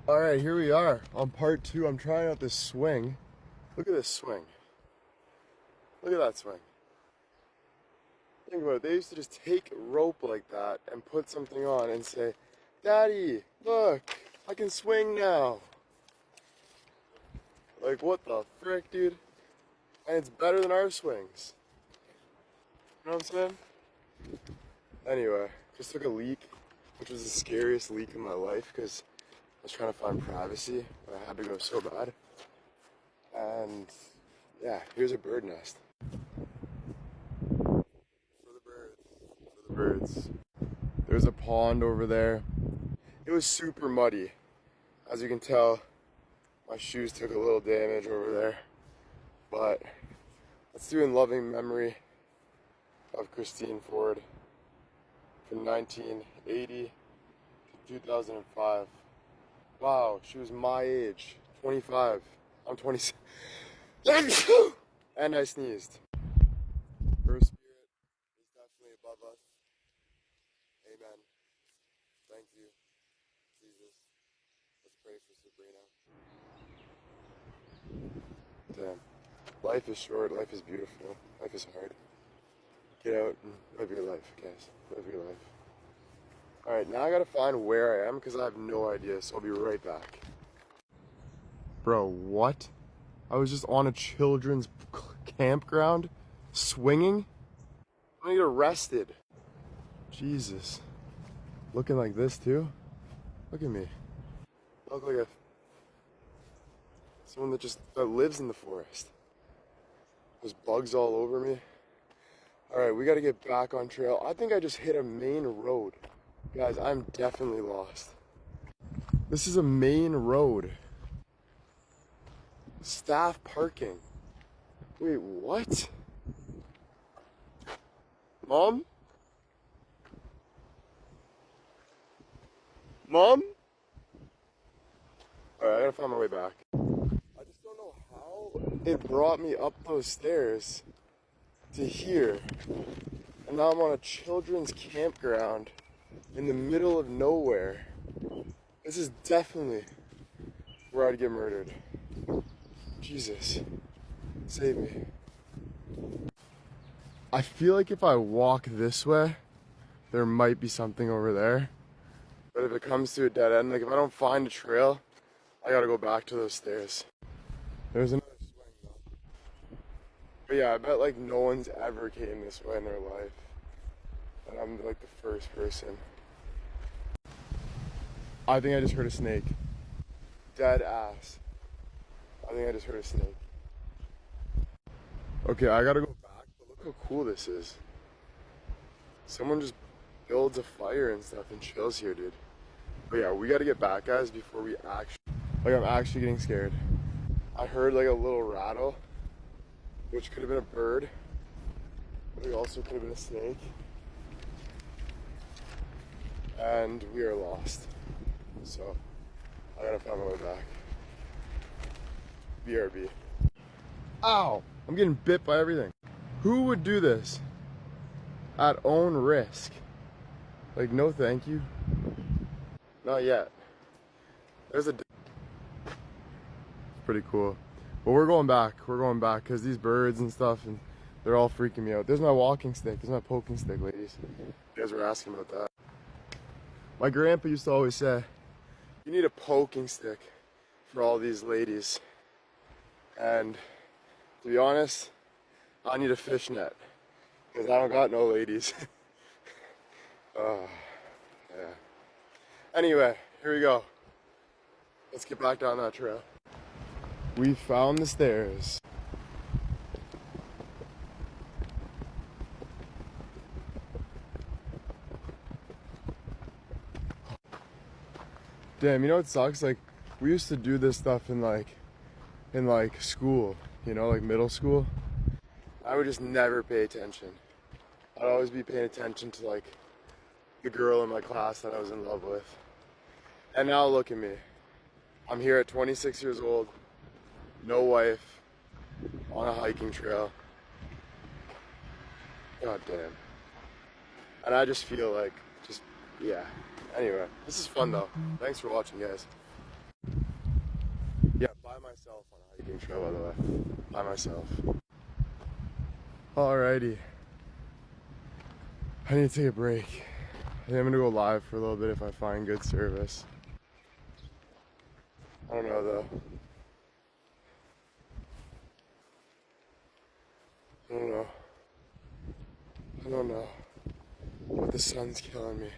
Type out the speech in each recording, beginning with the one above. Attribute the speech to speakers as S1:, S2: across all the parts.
S1: All right, here we are on part 2. I'm trying out this swing. Look at this swing. Look at that swing. Think about it. They used to just take rope like that and put something on and say, "Daddy, look, I can swing now." Like, what the frick, dude? And it's better than our swings. You know what I'm saying? Anyway, just took a leak, which was the scariest leak in my life because I was trying to find privacy, but I had to go so bad. And yeah, here's a bird nest. For the birds. For the birds. There's a pond over there. It was super muddy. As you can tell, my shoes took a little damage over there. But let's do in loving memory of Christine Ford from 1980 to 2005. Wow, she was my age, 25. I'm 26. And I sneezed. Her spirit is definitely above us. Amen. Thank you, Jesus. Let's pray for Sabrina. Damn. Life is short, life is beautiful, life is hard. Get out and live your life, guys. Live your life. Alright, now I gotta find where I am because I have no idea, so I'll be right back. Bro, what? I was just on a children's campground swinging? I'm gonna get arrested. Jesus. Looking like this too? Look at me. I look like someone that lives in the forest. There's bugs all over me. Alright, we gotta get back on trail. I think I just hit a main road. Guys, I'm definitely lost. This is a main road. Staff parking. Wait, what? Mom? Mom? Alright, I gotta find my way back. I just don't know how it brought me up those stairs to here. And now I'm on a children's campground in the middle of nowhere. This is definitely where I'd get murdered. Jesus, save me. I feel like if I walk this way, there might be something over there. But if it comes to a dead end, like if I don't find a trail, I gotta go back to those stairs. There's another swing though. But yeah, I bet like no one's ever came this way in their life. And I'm like the first person. I think I just heard a snake. Dead ass. I think I just heard a snake. Okay, I gotta go back, but look how cool this is. Someone just builds a fire and stuff and chills here, dude. But yeah, we gotta get back, guys, before we I'm actually getting scared. I heard like a little rattle, which could have been a bird, but it also could have been a snake. And we are lost. So, I gotta find my way back. BRB. Ow! I'm getting bit by everything. Who would do this at own risk? Like, no thank you. Not yet. There's a... Pretty cool. But we're going back. We're going back because these birds and stuff, and they're all freaking me out. There's my walking stick. There's my poking stick, ladies. You guys were asking about that. My grandpa used to always say, you need a poking stick for all these ladies. And to be honest, I need a fishnet because I don't got no ladies. Oh, yeah. Anyway, here we go. Let's get back down that trail. We found the stairs. Damn, you know what sucks? Like, we used to do this stuff in school, you know, like middle school. I would just never pay attention. I'd always be paying attention to like the girl in my class that I was in love with. And now look at me. I'm here at 26 years old, no wife, on a hiking trail. God damn. And I just feel like, yeah. Anyway, this is fun though. Thanks for watching, guys. by myself on a hiking trail, by the way. By myself. Alrighty. I need to take a break. I think I'm gonna go live for a little bit if I find good service. I don't know though. I don't know. But the sun's killing me.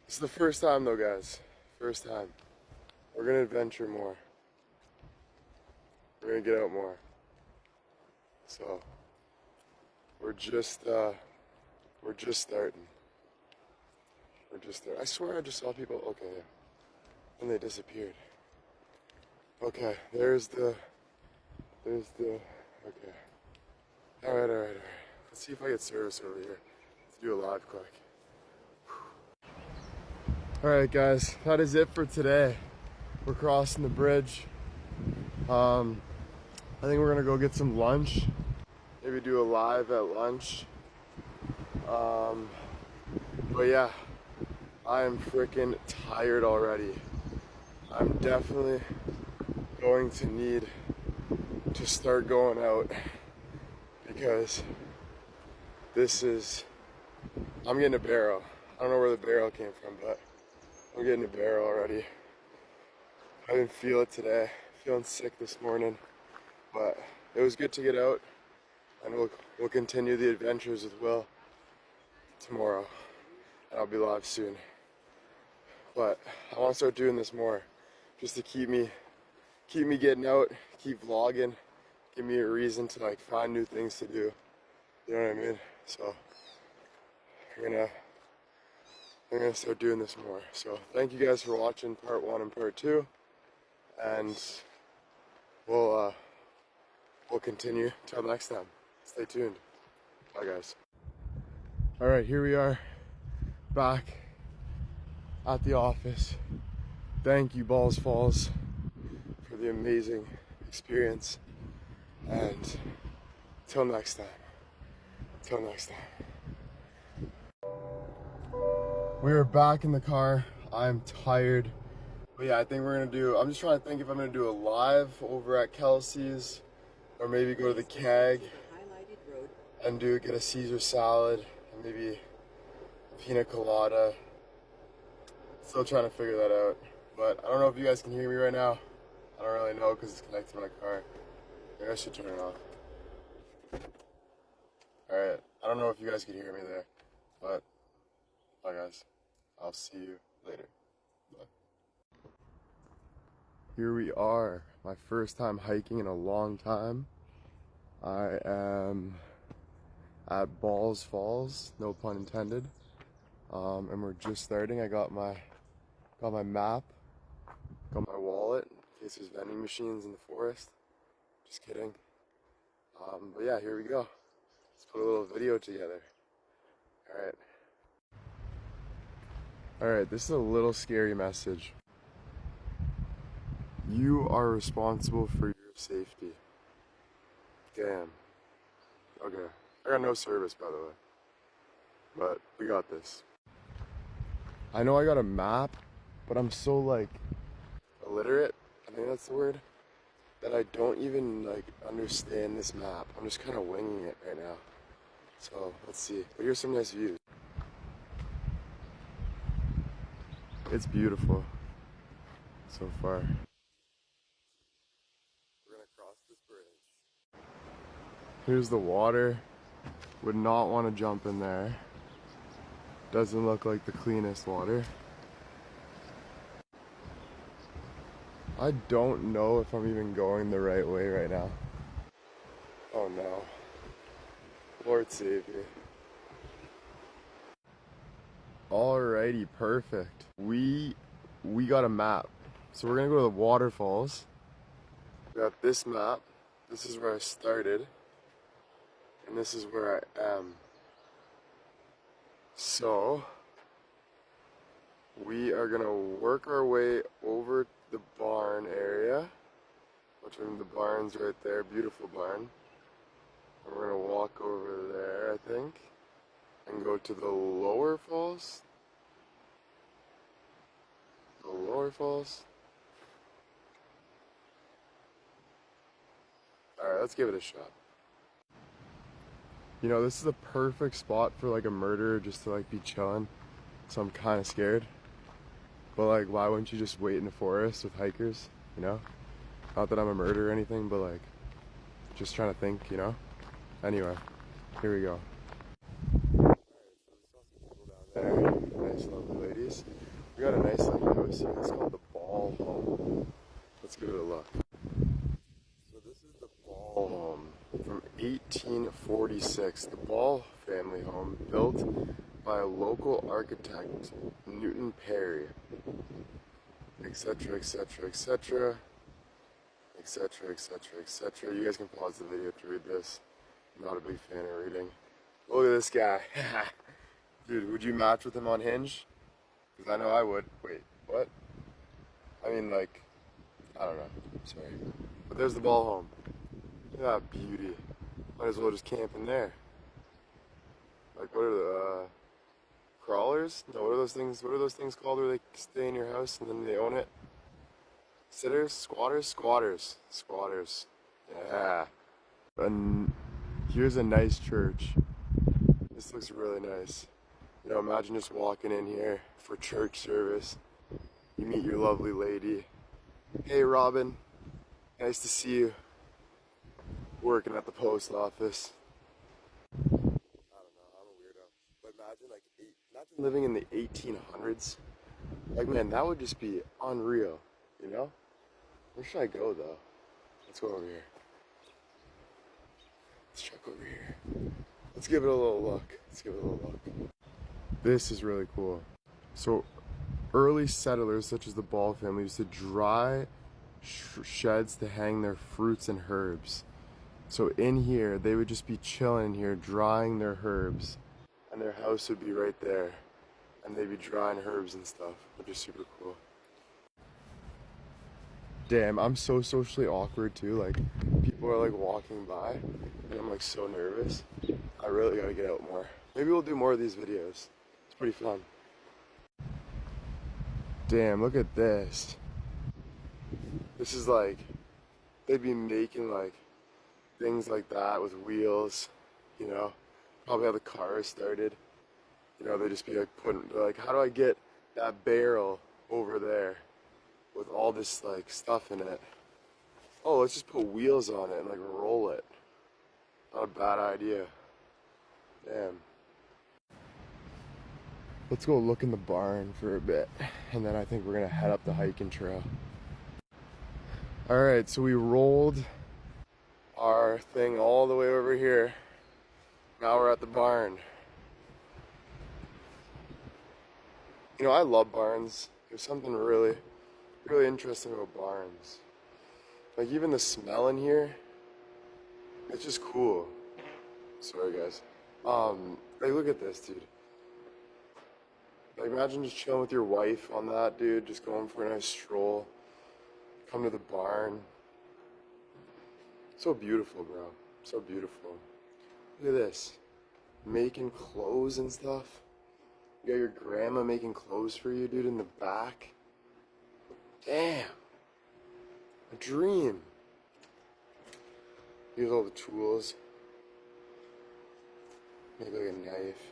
S1: This is the first time though, guys. First time. We're gonna adventure more. We're gonna get out more. So we're just starting. We're just starting. I swear I just saw people. Okay, yeah. And they disappeared. Okay, there's the. Okay. Alright. Let's see if I get service over here. Let's do a live quick. Alright guys, that is it for today. We're crossing the bridge. I think we're gonna go get some lunch. Maybe do a live at lunch. But yeah, I am freaking tired already. I'm definitely going to need to start going out because I'm getting a barrel. I don't know where the barrel came from, but I'm getting a barrel already. I didn't feel it today. Feeling sick this morning, but it was good to get out, and we'll continue the adventures with Will tomorrow, and I'll be live soon. But I want to start doing this more, just to keep me getting out, keep vlogging, give me a reason to like find new things to do. You know what I mean? So I'm gonna start doing this more. So thank you guys for watching part 1 and part 2, and we'll continue till next time. Stay tuned. Bye guys. All right, here we are back at the office. Thank you, Balls Falls, for the amazing experience. And till next time. We are back in the car. I'm tired. But yeah, I think I'm just trying to think if I'm gonna do a live over at Kelsey's, or maybe go to the Keg and get a Caesar salad and maybe a pina colada. Still trying to figure that out. But I don't know if you guys can hear me right now. I don't really know because it's connected to my car. Maybe I should turn it off. Alright, I don't know if you guys can hear me there, but bye guys. I'll see you later. Bye. Here we are, my first time hiking in a long time. I am at Balls Falls, no pun intended. And we're just starting. I got my map, got my wallet in case there's vending machines in the forest. Just kidding. But yeah, here we go. Let's put a little video together. Alright, this is a little scary message. You are responsible for your safety. Damn. Okay. I got no service, by the way. But we got this. I know I got a map, but I'm so like illiterate, I think that's the word, that I don't even like understand this map. I'm just kind of winging it right now. So let's see. But here's some nice views. It's beautiful so far. We're gonna cross this bridge. Here's the water. Would not want to jump in there. Doesn't look like the cleanest water. I don't know if I'm even going the right way right now. Oh no. Lord save me. Alrighty, perfect. We got a map. So we're gonna go to the waterfalls. We got this map. This is where I started. And this is where I am. So we are gonna work our way over the barn area, which I mean the barn's right there, beautiful barn. And we're gonna walk over there, I think, and go to the lower falls. The lower falls. Alright, let's give it a shot. You know, this is the perfect spot for like a murderer just to like be chilling. So I'm kind of scared. But like, why wouldn't you just wait in the forest with hikers, you know? Not that I'm a murderer or anything, but like, just trying to think, you know? Anyway, here we go. There, nice lovely ladies. We got a nice like house here. It's called the Ball Home. Let's give it a look. So this is the Ball Home from 1846. The Ball family home built by a local architect, Newton Perry, etc, etc, etc, etc, etc, etc. You guys can pause the video to read this. I'm not a big fan of reading. Look at this guy. Dude, would you match with him on Hinge? Because I know I would. Wait, what? I mean, like, I don't know. Sorry. But there's the Ball Home. Look at that beauty. Might as well just camp in there. Like, what are the, crawlers? No, what are those things? What are those things called where they stay in your house and then they own it? Sitters? Squatters? Squatters. Squatters. Yeah. And here's a nice church. This looks really nice. You know, imagine just walking in here for church service. You meet your lovely lady. Hey, Robin. Nice to see you. Working at the post office. I don't know, I'm a weirdo. But imagine living in the 1800s. Like, man, that would just be unreal, you know? Where should I go, though? Let's go over here. Let's check over here. Let's give it a little look. Let's give it a little look. This is really cool. So, early settlers, such as the Ball family, used to dry sheds to hang their fruits and herbs. So in here, they would just be chilling here, drying their herbs. And their house would be right there. And they'd be drying herbs and stuff, which is super cool. Damn, I'm so socially awkward too. Like, people are like walking by, and I'm like so nervous. I really gotta get out more. Maybe we'll do more of these videos. It's pretty fun. Damn, look at this. This is like, they'd be making like things like that with wheels, you know. Probably how the car started. You know, they'd just be like like, how do I get that barrel over there with all this like stuff in it? Oh, let's just put wheels on it and like roll it. Not a bad idea. Damn. Let's go look in the barn for a bit, and then I think we're gonna head up the hiking trail. Alright, so we rolled our thing all the way over here. Now we're at the barn. You know, I love barns. There's something really interesting about barns. Like, even the smell in here, it's just cool. Sorry guys. Like, look at this, dude. Like, imagine just chilling with your wife on that, dude, just going for a nice stroll. Come to the barn. So beautiful, bro. So beautiful. Look at this. Making clothes and stuff. You got your grandma making clothes for you, dude, in the back. Damn. A dream. Here's all the tools. Maybe like a knife.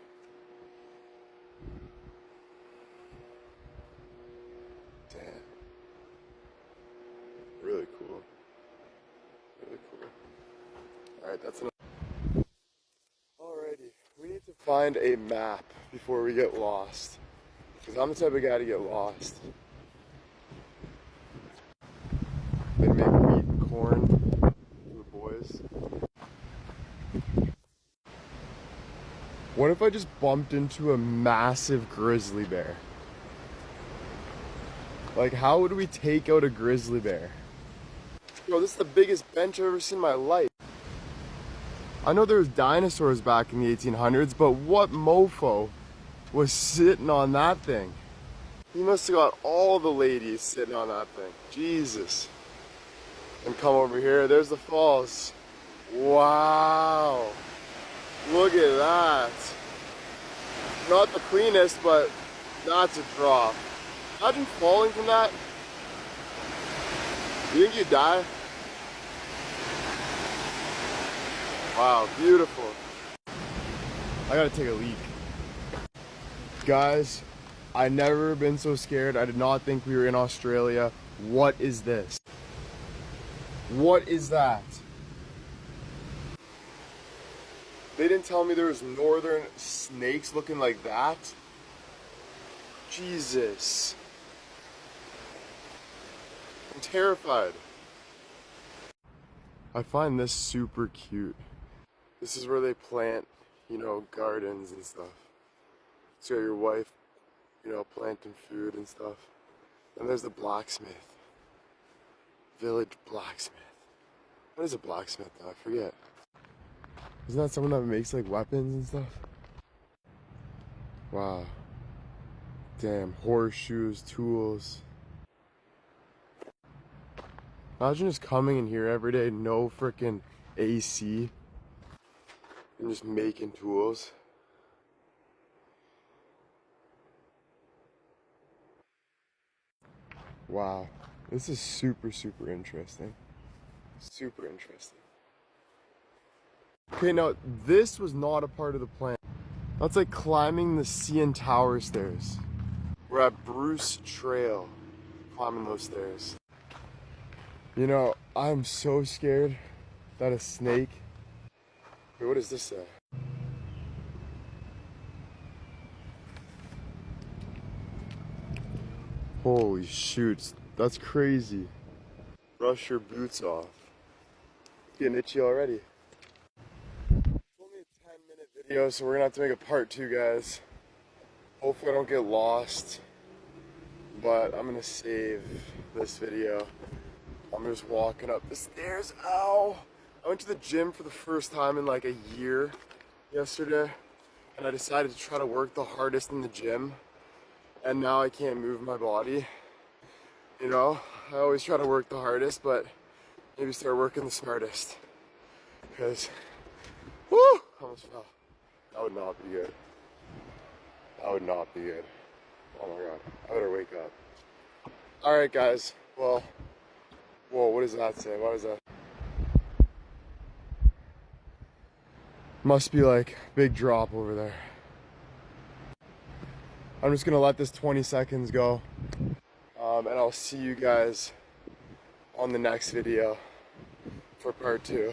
S1: Damn. Really cool. Really cool. Alright, that's enough. Alrighty, we need to find a map before we get lost. Because I'm the type of guy to get lost. They make wheat and corn for the boys. What if I just bumped into a massive grizzly bear? Like, how would we take out a grizzly bear? Bro, this is the biggest bench I've ever seen in my life. I know there was dinosaurs back in the 1800s, but what mofo was sitting on that thing? He must have got all the ladies sitting on that thing. Jesus. And come over here, there's the falls. Wow. Look at that. Not the cleanest, but that's a drop. Imagine falling from that. You think you'd die? Wow, beautiful. I gotta take a leak. Guys, I've never been so scared. I did not think we were in Australia. What is this? What is that? They didn't tell me there was northern snakes looking like that. Jesus. I'm terrified. I find this super cute. This is where they plant, you know, gardens and stuff. So your wife, you know, planting food and stuff. And there's the blacksmith. Village blacksmith. What is a blacksmith though? I forget. Isn't that someone that makes like weapons and stuff? Wow. Damn, horseshoes, tools. Imagine just coming in here every day, no freaking AC, and just making tools. Wow, this is super, super interesting. Super interesting. Okay, now this was not a part of the plan. That's like climbing the CN Tower stairs. We're at Bruce Trail, climbing those stairs. You know, I'm so scared that a snake... Wait, what does this say? Holy shoots, that's crazy. Brush your boots off. Getting itchy already. It's only a 10-minute video, so we're gonna have to make a part 2, guys. Hopefully I don't get lost, but I'm gonna save this video. I'm just walking up the stairs. Ow! I went to the gym for the first time in like a year yesterday, and I decided to try to work the hardest in the gym, and now I can't move my body. You know, I always try to work the hardest, but maybe start working the smartest. Because, whoo! I almost fell. That would not be good. That would not be good. Oh my god. I better wake up. Alright guys, well, whoa, what does that say? What is that? Must be like a big drop over there. I'm just gonna let this 20 seconds go. And I'll see you guys on the next video for part 2.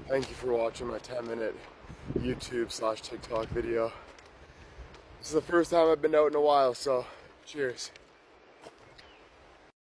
S1: Thank you for watching my 10-minute YouTube/TikTok video. This is the first time I've been out in a while, so cheers.